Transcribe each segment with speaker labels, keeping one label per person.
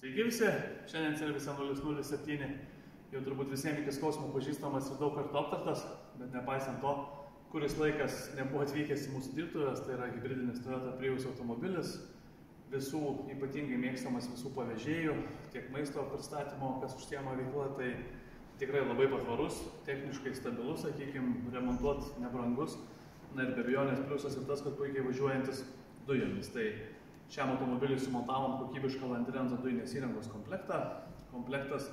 Speaker 1: Sveiki visi, šiandien Service 007 jau turbūt visiems iki skausmo pažįstamas ir daug kartų aptartas, bet nepaisant to, kuris laikas nebuvo atvykęs į mūsų dirbtuves, tai yra hybridinis Toyota Prius automobilis, visų ypatingai mėgstamas visų pavežėjų, tiek maisto pristatymo, kas užsiema veikla, tai tikrai labai patvarus, techniškai stabilus, sakykime, remontuot nebrangus. Na ir be abejonės pliusas ir tas, kad puikiai važiuojantis dujomis. Tai šiam automobiliui sumontavom kokybišką Landrenzo dujinės įrangos komplektą. Komplektas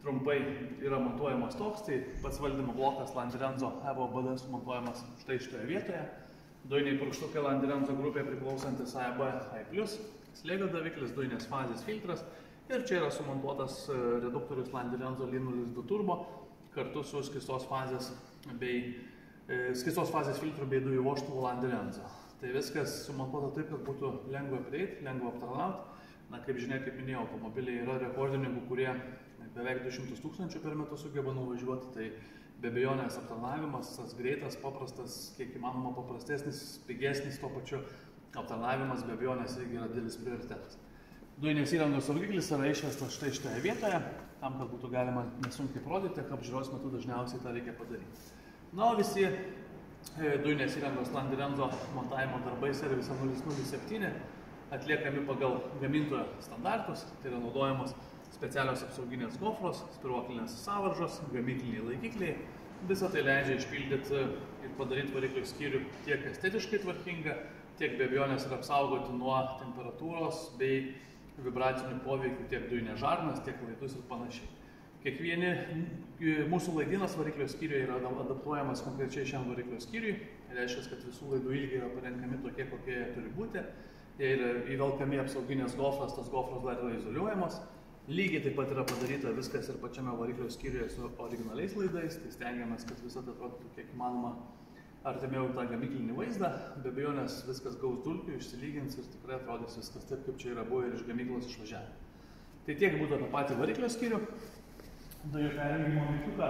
Speaker 1: trumpai yra montuojamas toks, tai pats valdymo blokas Landrenzo EVO-BD sumontuojamas štai šitoje vietoje. Dujiniai purkštukai Landrenzo grupė priklausantis AEB A+, slėgio daviklis, dujinės fazės filtras ir čia yra sumontuotas reduktorius Landrenzo L02 Turbo kartu su skystos fazės filtrų bei dujų vožtuvų Landrenzo. Tai viskas sumontuota taip, kad būtų lengva prieiti, lengva aptarnauti. Na, kaip žinia, kaip minėjau, automobiliai yra rekordininkų, kurie beveik 200 000 per metus sugeba nuvažiuoti, tai be abejonės aptarnavimas, tas greitas, paprastas, kiek įmanoma paprastesnis, pigesnis, tuo pačiu aptarnavimas be abejonės irgi yra didelis prioritetas. Dujinės įrangos saugiklis yra išvestas štai šitoje vietoje, tam, kad būtų galima nesunkiai rodyti, apžiūros metu dažniausiai tą reikia padaryti. Na, o visi dujinės įrangos Landrenzo montavimo darbai Service 007 atliekami pagal gamintojo standartus, tai yra naudojamos specialios apsauginės gofros, spyruoklinės sąvaržos, gamykliniai laikikliai. Visą tai leidžia išpildyti ir padaryti variklio skyrių tiek estetiškai tvarkingą, tiek be abejonės ir apsaugoti nuo temperatūros bei vibracinių poveikių tiek dujinės žarnas, tiek laidus ir panašiai. Kiekvieni mūsų laidynas variklio skyriuje yra adaptuojamas konkrečiai šiam variklio skyriui. Tai reiškia, kad visų laidų ilgiai yra parenkami tokie, kokie jie turi būti. Jie yra įvelkami apsauginės gofras, tas gofras dar yra izoliuojamos. Lygiai taip pat yra padaryta viskas ir pačiame variklio skyriuje su originaliais laidais. Tai stengiamės, kad visą tai atrodytų kiek įmanoma artimiau tą gamyklinį vaizdą. Be abejonės viskas gaus dulkių, išsilygins ir tikrai atrodys viskas taip, kaip čia yra buvę ir iš gamyklos išvažiavę. Tai tiek būtų apie patį variklio skyrių. Dujų perjungimo mygtuką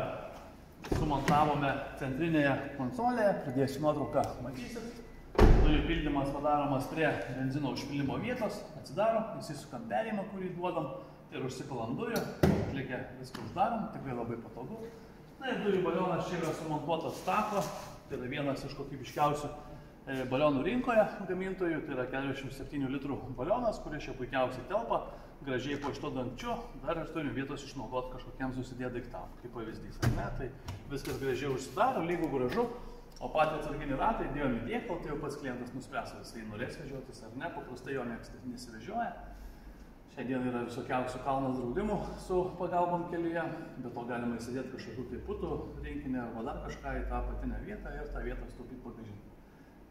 Speaker 1: sumontavome centrinėje konsolėje, pridėsiu nuotrauką, matysit. Dujų pildymas padaromas prie benzino užpildymo vietos, atsidaro, įsisukam perėjimą, kurį duodam ir užsipilam dujų, atlikę viską uždarom, tikrai labai patogu. Na ir dujų balionas čia yra sumontuotas Tako, tai yra vienas iš kokybiškiausių balionų rinkoje gamintojų, tai yra 47 litrų balionas, kuris čia puikiausiai telpa. Gražiai po šito dangčiu, dar ir turim vietos išnaudoti kažkokiam susidėti daiktam, kaip pavyzdys, ar ne? Tai viskas gražiai užsidaro, lygų gražu, o patį atsarginį ratą įdėjom į dėklą, tai jau pats klientas nuspręs, ar jisai norės vežiotis ar ne, paprastai jo nesivežioja. Šią dieną yra visokiausių kalnas draudimų su pagalbom kelyje, bet to galima įsidėti kažkokių tai putų rinkinį arba dar kažką į tą apatinę vietą ir tą vietą sutaupyti bagažinę.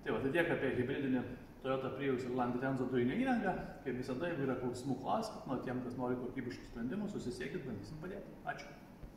Speaker 1: Tai va, tai tiek apie hibridinį Toyota Prius ir Landrenzo dujinę įrangą. Kaip visada, jeigu yra klausimų, klauskit, tiem, kas nori kokybiškų sprendimų, susisiekit, bandysim padėti. Ačiū.